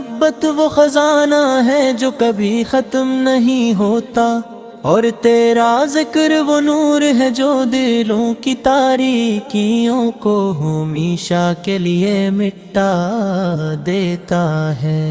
محبت وہ خزانہ ہے جو کبھی ختم نہیں ہوتا، اور تیرا ذکر وہ نور ہے جو دلوں کی تاریکیوں کو ہمیشہ کے لیے مٹا دیتا ہے۔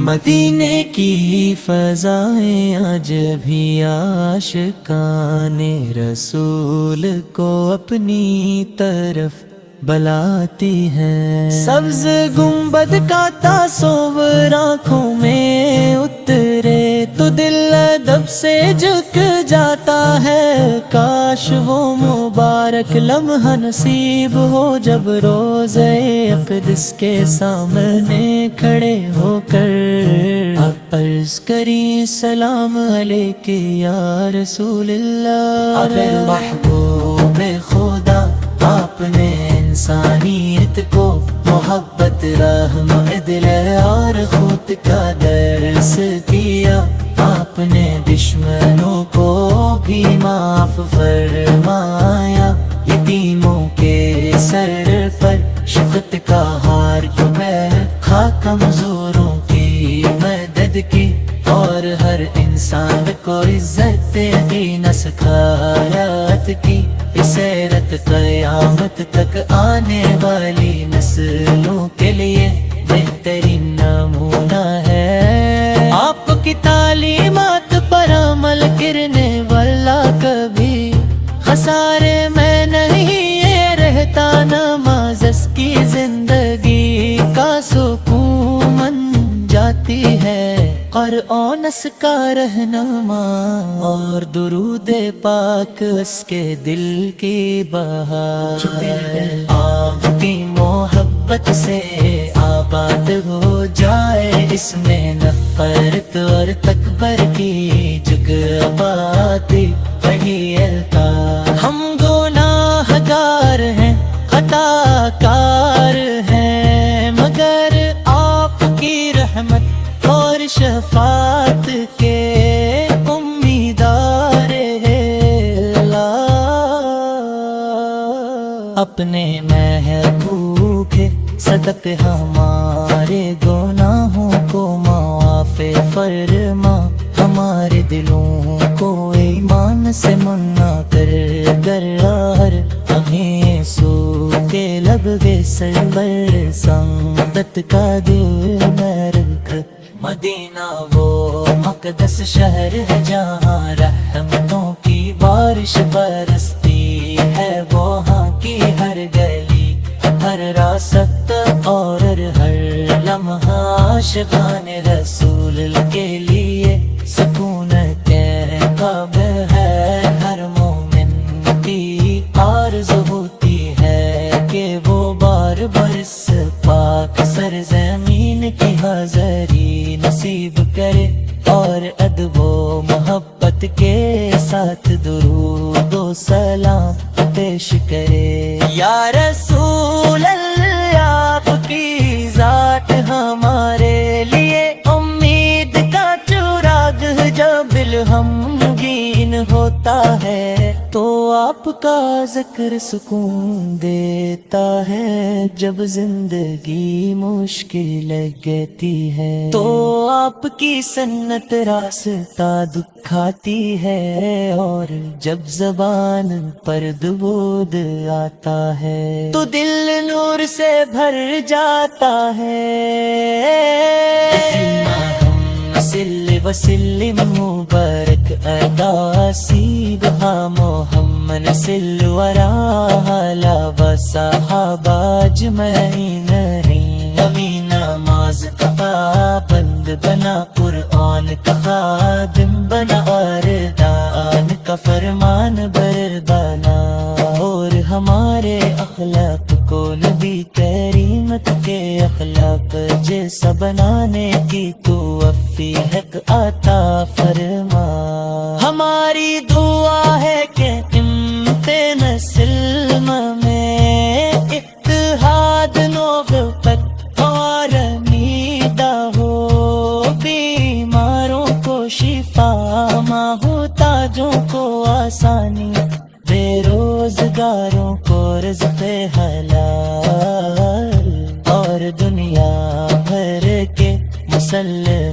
مدینے کی فضائیں آج بھی عاشقان رسول کو اپنی طرف بلاتی ہیں۔ سبز گنبد کا تصور آنکھوں میں اترے تو دل ادب سے جھک جاتا ہے، کاش وہ مبارک لمحہ نصیب ہو جب روضہ اقدس کے سامنے کھڑے ہو کر عرض کری سلام علیک یا رسول اللہ۔ اگر محبوب خدا آپ نے انسانیت کو محبت، رحم، عدل اور خود کا درس دیا، آپ نے دشمنوں کو بھی معاف فرمایا، یتیموں کے سر پر شفقت کا ہار کیوں ہے، خاک کمزوروں کی مدد کی، اور ہر انسان کو عزت دی، نسخیات کی، سیرت قیامت تک آنے والی نسلوں کے لیے بہترین نمونہ ہے۔ آپ کی تعلیمات پر عمل کرنے والا کبھی خسارے میں نہیں یہ رہتا، نماز اس کی زندگی کا سکون بن جاتی ہے، قرآن اس کا رہنما، اور درود پاک اس کے دل کی بہار۔ آپ کی محبت سے آباد ہو جائے اس میں نفرت اور تکبر کی جگ آبادی وہی الطاف۔ ہم گناہ گار ہیں، خطا کار ہیں، مگر آپ کی رحمت اور شفاعت کے امیدوار اللہ۔ اپنے محبوب کے صدقے ہمارے گناہوں کو معاف فرما، ہمارے دلوں کو ایمان سے منا کر گرار، ہمیں سو کے لب کے سرور سعادت کا دل میں رکھ۔ مدینہ وہ مقدس شہر ہے جہاں رحمتوں کی بارش برستی ہے، وہاں کی ہر گلی، ہر راست اور ہر لمحہ عاشقان رسول کے لیے سکون قاب ہے۔ ہر مومن کی آرزو ہوتی ہے کہ وہ بار بار اس پاک سرزمین کی حاضری نصیب کرے، اور ادب و محبت کے ساتھ درود و سلام پیش کرے۔ یا رسول اللہ آپ کی ذات ہمارے لیے امید کا چراغ، جب دل غمگین ہوتا ہے تو آپ کا ذکر سکون دیتا ہے، جب زندگی مشکل لگتی ہے تو آپ کی سنت راستہ دکھاتی ہے، اور جب زبان پر درود آتا ہے تو دل نور سے بھر جاتا ہے۔ صلی وسلم مبارک ادا سیدھا محمد صلی وراہلا وصحابہ اجمعین، نبی نماز کا پابند بنا، قرآن کا خادم بنا، اور دان کا فرمان بردانا، اور ہمارے اخلاق کو نبی کریم کے اخلاق جیسا بنانے کی توفیق عطا فرما۔ ہماری دعا ہے کہ قیمت نسل میں اتحاد نوبت اور امیدہ ہو، بیماروں کو شفا، محتاجوں کو آسانی، بے روزگاروں کو رزق حلال، اور دنیا بھر کے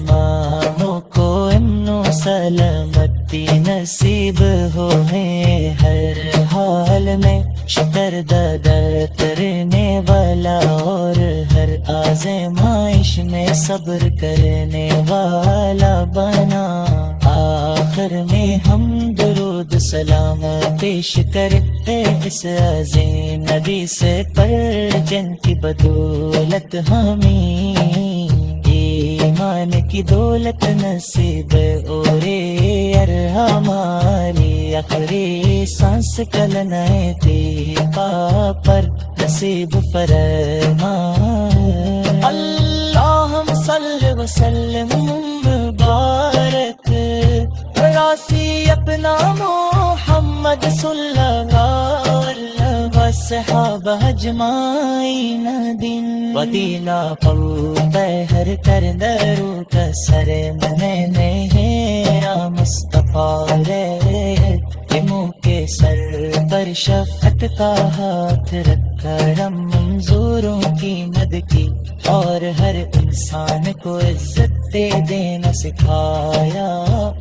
مسلمانوں کو امن و سلامتی نصیب ہو ہے، ہر حال میں شکر در کرنے والا اور ہر آزمائش میں صبر کرنے والا بنا۔ آخر میں ہم درود سلام پیش کرتے اس عظیم نبی سے پر، جن کی بدولت ہمیں ایمان کی دولت نصیب اور ہماری آخری سانس کلنائے تیقا پر نصیب فرما۔ اللہم صلی وسلم مبارک راسی اپنا محمد صلی اللہ علیہ وصحابہ اجمعین دن و دینا پہر کر درود سر میرا مصطفیٰ رے، منہ کے سر پر شفقت کا ہاتھ رکھ کرم منظوروں کی مد کی، اور ہر انسان کو عزت دے دینا سکھایا۔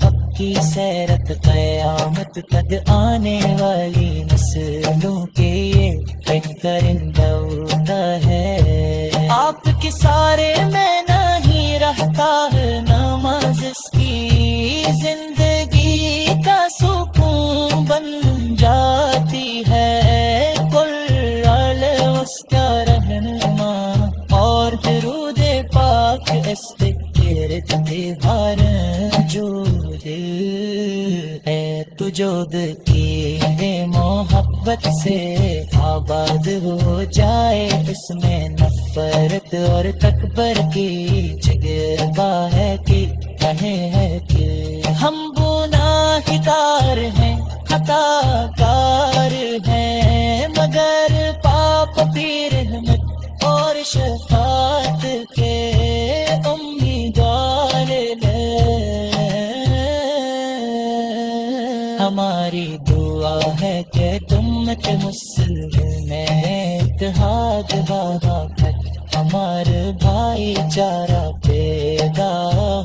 اب کی سیرت قیامت تک آنے والی نسلوں کے یہ بہترین ہوتا ہے۔ آپ کے سارے میں نہیں رہتا ہے نماز، اس کی زندگی کا سکون بن جاتی ہے، قرآن اس کا رہنما، اور درود پاک اس کے گرد دیوار جو ہے تو جود کی محبت سے آباد ہو جائے، اس میں نفرت اور تکبر کی جگہ ہے کہ کہے ہے کہ ہم گناہگار ہیں، خطا کار ہیں، مگر پاپ بھی رحمت اور شفاعت کے امیدوار ہیں۔ ہماری دعا ہے کہ امت مسلم میں اتحاد بہا کر ہمارے بھائی چارہ پیدا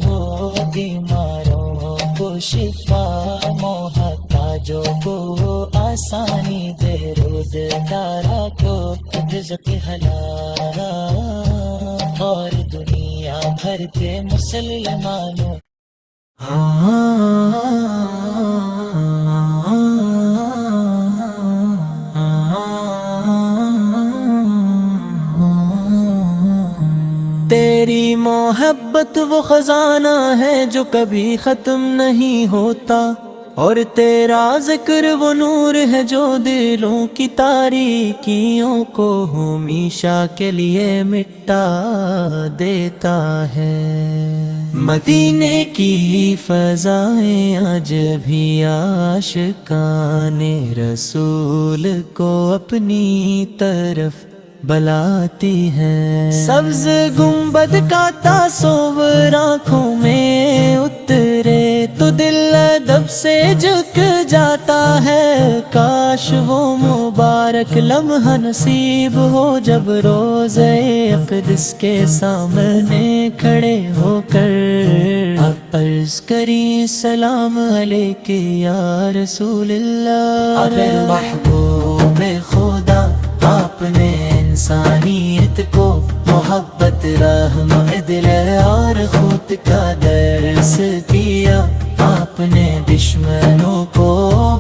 ہو، بیماروں کو شفا، محتاجوں کو آسانی دے، روزگارہ کو رزق حلال، اور دنیا بھر کے مسلمانوں تیری محبت وہ خزانہ ہے جو کبھی ختم نہیں ہوتا، اور تیرا ذکر وہ نور ہے جو دلوں کی تاریکیوں کو ہمیشہ کے لیے مٹا دیتا ہے۔ مدینے کی فضائیں آج بھی عاشقان رسول کو اپنی طرف بلاتی ہیں، سبز گنبد کا تصور آنکھوں میں اترے تو دل ادب سے جھک جاتا ہے، کاش وہ مبارک لمحہ نصیب ہو جب روضہ اقدس کے سامنے کھڑے ہو کر عرض کری سلام علیک یا رسول اللہ۔ اگر محبوب خدا آپ نے انسانیت کو محبت، رحم، عدل اور خود کا درس دیا، آپ نے دشمنوں کو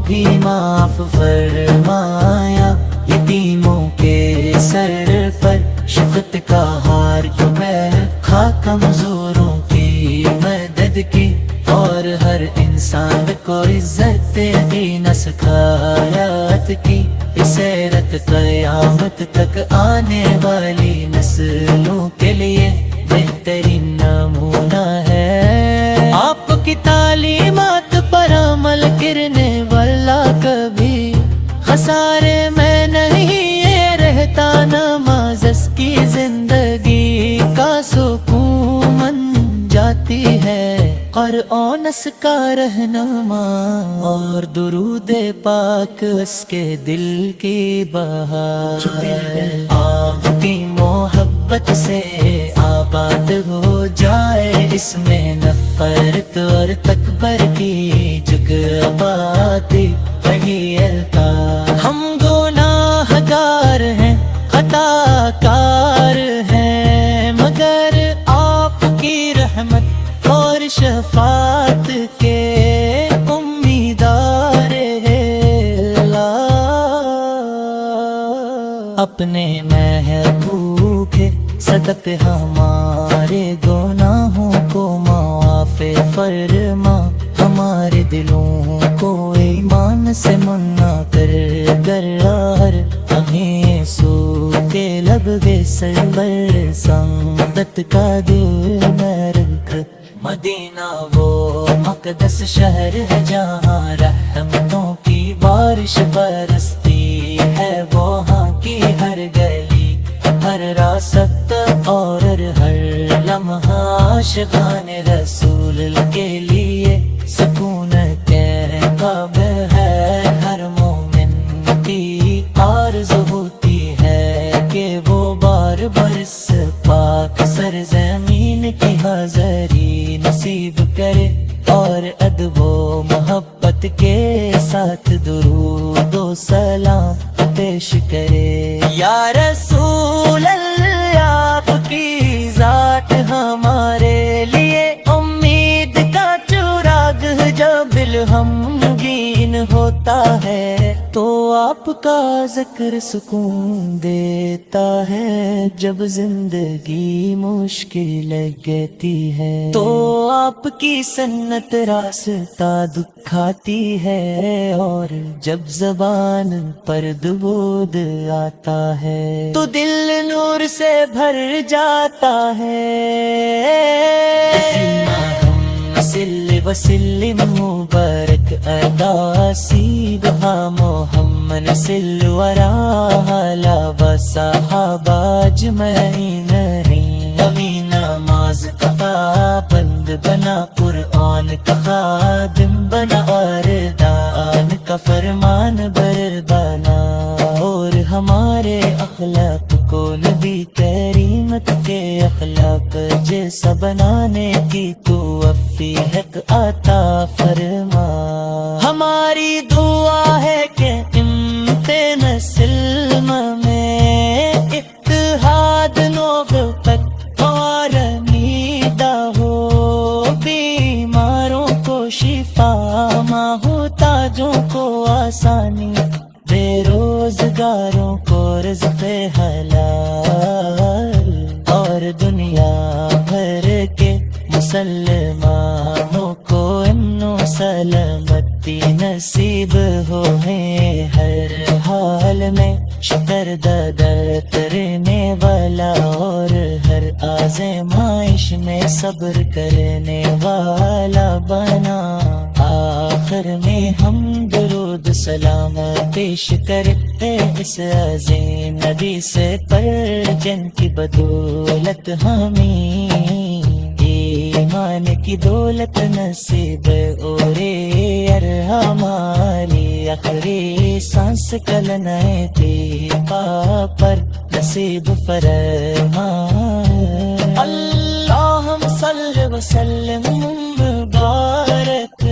بھی معاف فرمایا، یتیموں کے سر پر شفقت کا ہار جو میں خاک کمزوروں کی مدد کی، اور ہر انسان کو عزت دین سکھایات کی، سیرت قیامت تک آنے والی نسلوں کے لیے بہترین نمونہ ہے۔ آپ کی تعلیمات پر عمل کرنے والا کبھی خسارے میں نہیں یہ رہتا، نماز اس کی زندگی کا سکون بن جاتی ہے، قرآن اس کا رہنما، اور درود پاک اس کے دل کی بہار۔ آپ کی محبت سے آپ برباد ہو جائے اس میں نفرت اور تکبر کی جگباتی وہی القاب۔ ہم گناہ گار ہیں، خطا کار ہیں، مگر آپ کی رحمت اور شفاعت کے امیدوار اللہ۔ اپنے محبوب کے صدقے ہمارے گناہوں کو معاف فرما، ہمارے دلوں کو ایمان سے منا کر، گر ہر ہمیں سو کے لب بے سرور سعادت کا دل میں رکھ۔ مدینہ وہ مقدس شہر ہے جہاں رحمتوں کی بارش برستی ہے، وہاں کی ہر گلی، ہر راست اور ہر لمحہ عاشقان رسول کے لیے سکون کعبہ ہے۔ ہر مومن کی آرزو ہوتی ہے کہ وہ بار بار اس پاک سرزمین کی حاضری نصیب کرے، اور ادب و محبت کے ساتھ درود و سلام پیش کرے۔ یا رسول اللہ، آپ کی ذات ہمارے لیے امید کا چراغ، جب دل غمگین ہوتا ہے تو آپ کا ذکر سکون دیتا ہے، جب زندگی مشکل لگتی ہے تو آپ کی سنت راستہ دکھاتی ہے، اور جب زبان پر درود آتا ہے تو دل نور سے بھر جاتا ہے۔ صلی وسلم مبارک ادا سیدھا محمد صلی ورا و صحابہ اجمعین، نبی نماز کا پابند بنا، قرآن کا خادم بنا، اور دان کا فرمان بر بنا، اور ہمارے اخلاق کو نبی کریم کے اخلاق جیسا بنانے کی توفیق عطا فرما۔ ہماری دعا ہے کہ نسل میں اتحاد نوبت اور امیدہ ہو، بیماروں کو شفا، محتاجوں کو آسانی، بے روزگاروں کو رزق حلال، اور دنیا بھر کے مسلمانوں کو امن و سلامتی نصیب ہو ہے، ہر حال میں شکر در کرنے والا، اور ہر آزمائش میں صبر کرنے والا بنا۔ آخر میں ہم درود سلام پیش کرتے اس عظیم نبی سے پر، جن کی بدولت ہمیں ایمان کی دولت نصیب اور ہماری آخری سانس کلنے تھی پر نصیب فرما۔ اللہم صلی وسلم مبارک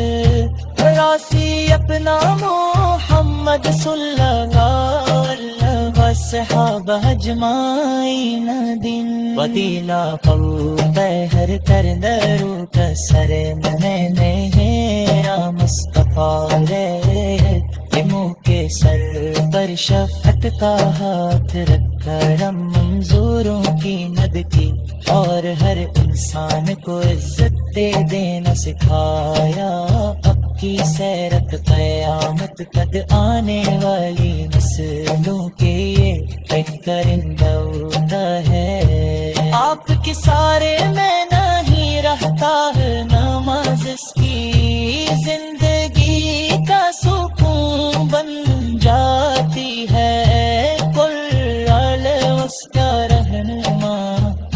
راسی اپنا محمد صلی اللہ علیہ وصحابہ اجمعین، دن ودیلا پہر کر درود سر میں مصطفیٰ رے، منہ کے سر پر شفقت کا ہاتھ رکھ کرم منظوروں کی ند کی، اور ہر انسان کو عزت دے دینا سکھایا، اب کی سیرت قیامت تک آنے والی نسلوں کے یہ بہترین دعوت ہے۔ آپ کے سارے میں نہیں رہتا ہے نماز، اس کی زندگی کا سکون بن جاتی ہے، قرآن اس کا رہنما،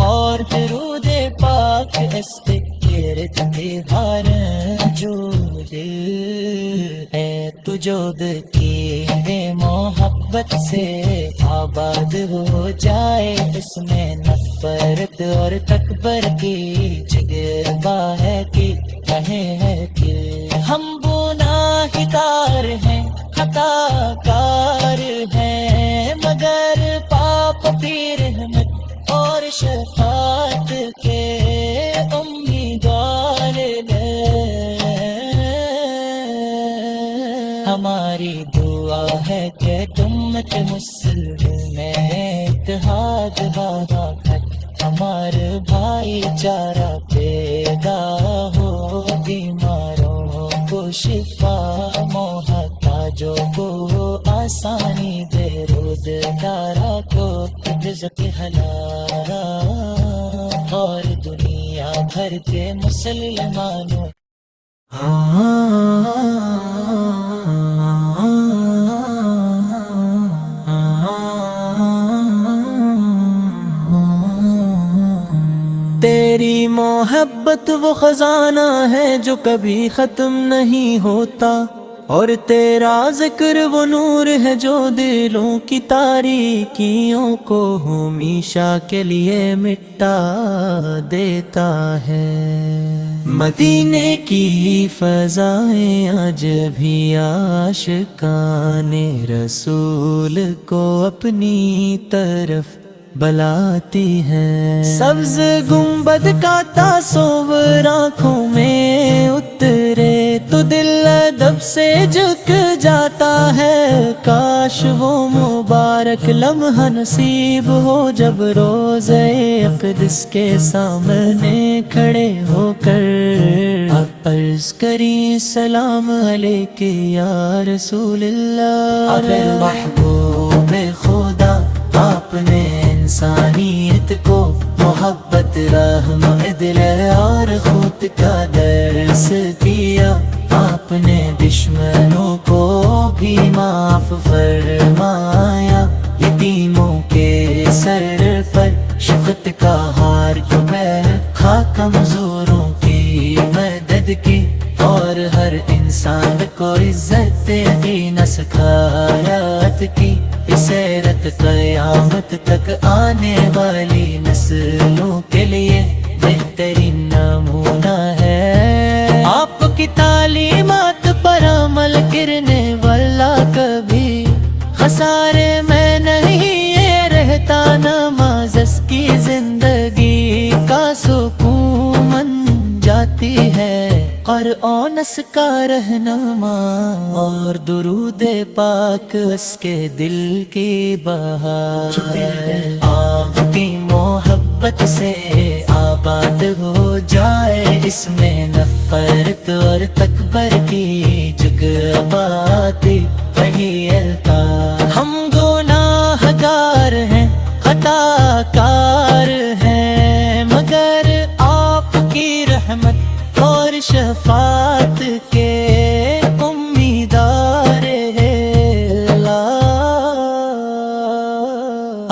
اور درود پاک اس پہ گرد ہر جو دل ہے تو جو دل کی ہے محبت سے آباد ہو جائے، اس میں نفرت اور تکبر کی جگہ ہے کہ کہے ہے کہ ہم گناہگار ہیں، خطا کار ہیں، مگر پاپ کی رحمت اور شفاعت کے امیدوار ہیں۔ ہماری دعا ہے کہ امت مسلم میں اتحاد برقرار ہے، ہمارے بھائی چارہ پیدا ہو، بیماروں کو شفا، محتاجوں کو آسانی دے، روزگاروں کو رزق حلال، اور دنیا بھر کے مسلمانوں تیری محبت وہ خزانہ ہے جو کبھی ختم نہیں ہوتا، اور تیرا ذکر وہ نور ہے جو دلوں کی تاریکیوں کو ہمیشہ کے لیے مٹا دیتا ہے۔ مدینے کی فضائیں آج بھی عاشقان رسول کو اپنی طرف بلاتی ہیں۔ سبز گنبد کا تصور آنکھوں میں اترے تو دل ادب سے جھک جاتا ہے، کاش وہ مبارک لمحہ نصیب ہو جب روضہ اقدس کے سامنے کھڑے ہو کر عرض کری سلام علیک یا رسول اللہ۔ محبوب خدا آپ نے انسانیت کو محبت، رحم، عدل اور خود کا درس دیا، آپ نے دشمنوں کو بھی معاف فرمایا، یتیموں کے سر پر شفقت کا ہار میں خاک کمزوروں کی مدد کی، اور ہر انسان کو عزت دین سکھایت کی، سیرت قیامت تک آنے والی نسلوں کے لیے بہترین نمونہ ہے۔ آپ کی تعلیمات پر عمل کرنے والا کبھی خسارے میں نہیں یہ رہتا، نماز اس کی زندگی کا سکون بن جاتی ہے، قرآن اس کا رہنما، اور درود پاک اس کے دل کی بہار ہے۔ آپ کی محبت سے آباد ہو جائے، اس میں نفرت اور تکبر کی جگہ باتی وہی الطاف۔ ہم گناہگار ہیں، خطا کار ہیں، مگر آپ کی رحمت اور شفاعت کے امیدوار اللہ۔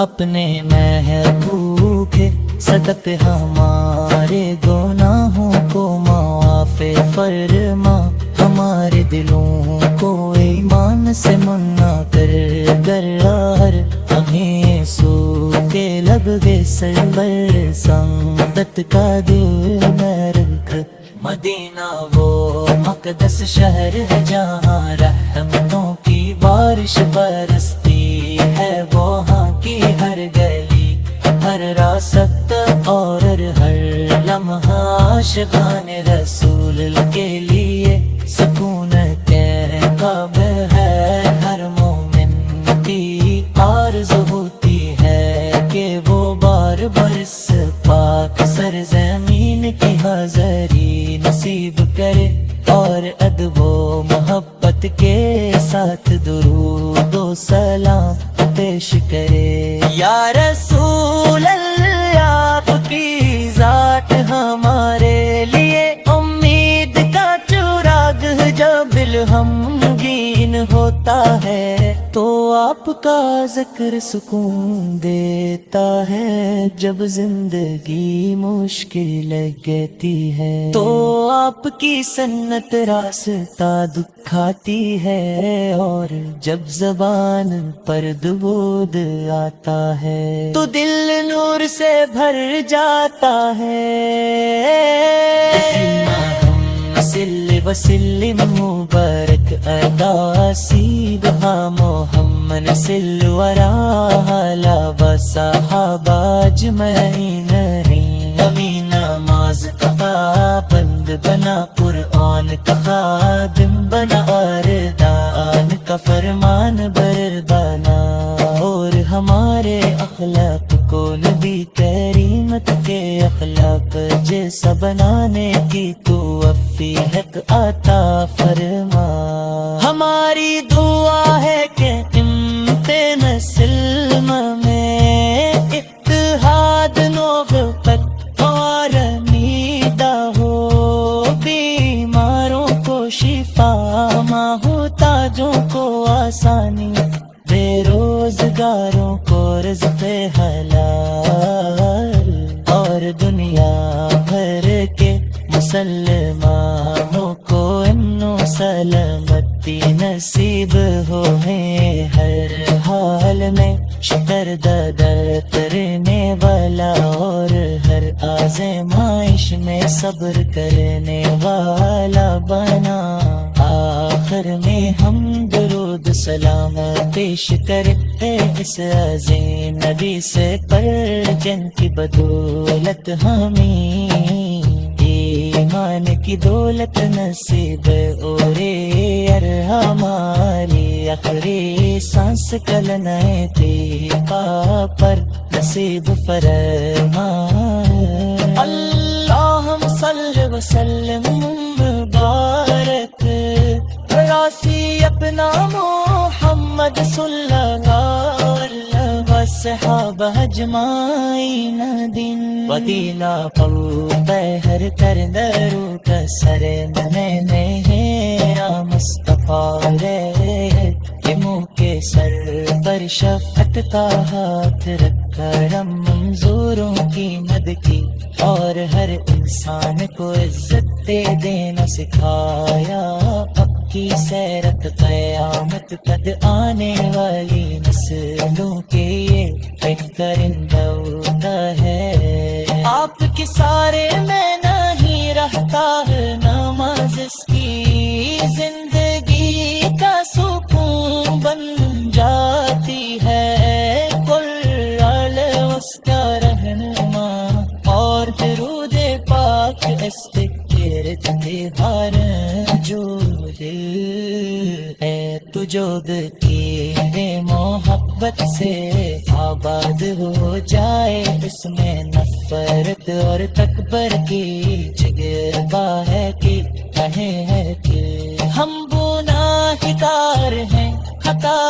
اپنے محبوب کے صدقے ہمارے گناہوں کو معاف فرما، ہمارے دلوں کو ایمان سے منا کر گرار، ہمیں سو کے لب گے سرور سعادت کا دل میں رکھ۔ مدینہ وہ مقدس شہر ہے جہاں رحمتوں کی بارش برستی ہے، وہاں کی ہر گلی، ہر راست اور ہر لمحہ عاشقان رسول کے لیے سکون قاب ہے۔ ہر مومن کی آرزو ہوتی ہے کہ وہ بار بار اس پاک سرزمین کی حاضری نصیب کرے، اور ادب و محبت کے ساتھ درود و سلام پیش کرے۔ یا رسول اللہ، آپ کی ذات ہمارے لیے امید کا چراغ، جب دل غمگین ہوتا ہے تو آپ کا ذکر سکون دیتا ہے، جب زندگی مشکل لگتی ہے تو آپ کی سنت راستہ دکھاتی ہے، اور جب زبان پر درود آتا ہے تو دل نور سے بھر جاتا ہے۔ صلی وسلم مبارک ادا سیدھا محمد صلی ورا و صحابہ اجمعین، امین نماز کا پابند بنا، قرآن کا خادم بنا، اور دان کا فرمان بردانا، اور ہمارے اخلاق کو نبی کریم کے اخلاق جیسا بنانے کی تو توفیق عطا فرما۔ ہماری دعا ہے کہ قیمت نسل میں اتحاد نوبت اور امیدہ ہو، بیماروں کو شفا، محتاجوں کو آسانی، بے روزگاروں کو رزق حلال، اور دنیا بھر کے مسلمانوں کو امن و سلامتی نصیب ہو، ہے ہر حال میں شکر در کرنے والا، اور ہر آزمائش میں صبر کرنے والا بنا۔ آخر میں ہم درود سلام پیش کرتے اس عظیم نبی سے پر، جن کی بدولت ہمیں ایمان کی دولت نصیب، اور ہماری آخری سانس کلنے طیبہ پر نصیب فرما۔ اللہم صلی وسلم مبارک راسی اپنا محمد صلی اللہ علیہ وصحابہ اجمعین، دن و دینا پو بہر کر درو کسر میں ہے مصطفیٰ رے، کہ منہ کے سر پر شفقت کا ہاتھ رکھ کرم منظوروں کی مد کی، اور ہر انسان کو عزت دے دینا سکھایا، اب کی سیرت قیامت قد آنے والی نسلوں کے یہ بہترین ہوتا ہے۔ آپ کے سارے میں نہیں رہتا ہے نماز، اس کی زندگی کا سکون بن جاتی ہے، قرآن اس کا رہنما، اور درود پاک استغفار تہوار جو ہے تو جود کی محبت سے آباد ہو جائے، اس میں نفرت اور تکبر کی جگہ ہے کہ کہے ہے کہ ہم گناہگار ہیں، خطا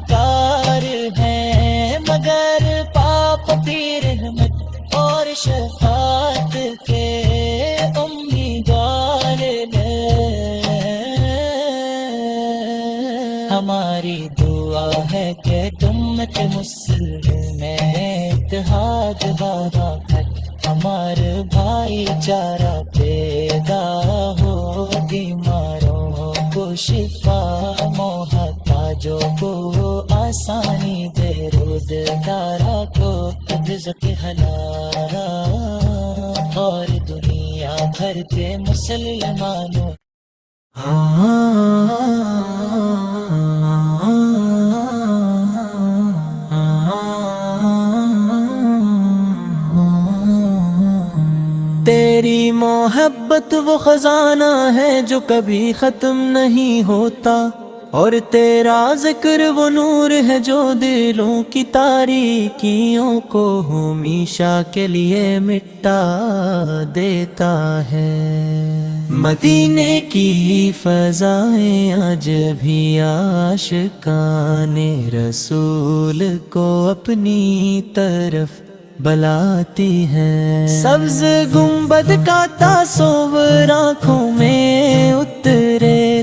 کار ہیں، مگر پاپ پیر رحمت اور شفاعت کے امیدوار ہیں۔ ہماری دعا ہے کہ امت مسلم میں اتحاد برکت، ہمارے بھائی چارہ پیدا ہو، بیماروں کو شفا، محتاجوں کو آسانی، بے روزگاروں کو رزق حلال، اور دنیا بھر کے مسلمانوں تیری محبت وہ خزانہ ہے جو کبھی ختم نہیں ہوتا، اور تیرا ذکر وہ نور ہے جو دلوں کی تاریکیوں کو ہمیشہ کے لیے مٹا دیتا ہے۔ مدینے کی فضائیں آج بھی عاشقان رسول کو اپنی طرف بلاتی ہیں، سبز گنبد کا تصور آنکھوں میں اترے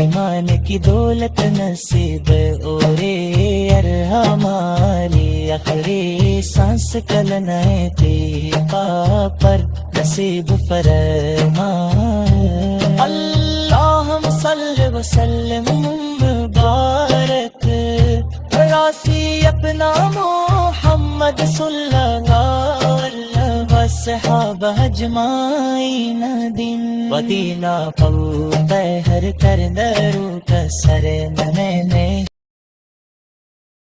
ایمان کی دولت نصیب اورے ارحماری آخری سانس کلنائے تیقا پر نصیب فرمائے اللہم صلی وسلم مبارک راسی اپنا محمد صلی اللہ علیہ وصحابہ اجمعین دن ودینا فوق ہر کر درو کسر میں